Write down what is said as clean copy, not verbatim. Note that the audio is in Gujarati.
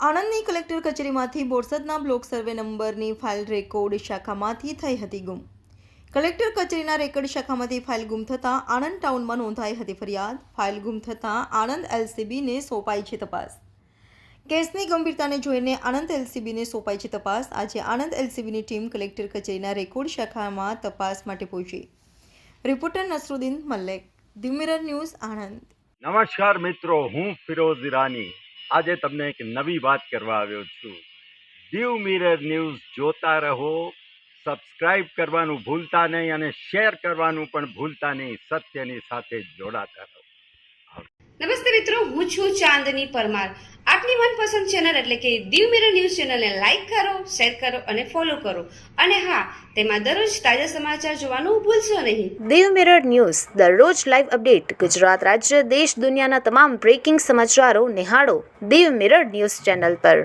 આણંદની કલેક્ટર કચેરીમાંથી બોરસદના બ્લોક સર્વે નંબરની ફાઇલ રેકોર્ડ શાખામાંથી થઈ હતી ગુમ. કલેક્ટર કચેરીના રેકર્ડ શાખામાંથી ફાઇલ ગુમ થતાં આણંદ ટાઉનમાં નોંધાઈ હતી ફરિયાદ. ફાઇલ ગુમ થતાં આણંદ એલસીબીને સોંપાઈ છે તપાસ. કેસની ગંભીરતાને જોઈને આણંદ એલસીબીને સોંપાઈ છે તપાસ. આજે આણંદ એલસીબીની ટીમ કલેક્ટર કચેરીના રેકોર્ડ શાખામાં તપાસ માટે પહોંચી. Reporter Nasruddin Mallik, the mirror news, Anand. નમસ્કાર મિત્રો, હું ફિરોઝ ઈરાની આજે તમને એક નવી વાત કરવા આવ્યો છું. ધી મિરર ન્યૂઝ જોતા રહો, સબસ્ક્રાઇબ કરવાનું ભૂલતા નહીં અને શેર કરવાનું પણ ભૂલતા નહીં. સત્યની સાથે જોડાતા રહો. નમસ્તે મિત્રો, હું છું ચાંદની પરમાર. આપની મનપસંદ ચેનલ એટલે કે ધી મિરર ન્યૂઝ ચેનલને લાઈક કરો, શેર કરો અને ફોલો કરો. અને હા, તેમાં દરરોજ તાજા સમાચાર જોવાનું ભૂલશો નહીં. ધી મિરર ન્યૂઝ દરરોજ લાઈવ અપડેટ. ગુજરાત રાજ્ય, દેશ, દુનિયાના તમામ બ્રેકિંગ સમાચારો નિહાળો ધી મિરર ન્યૂઝ ચેનલ પર.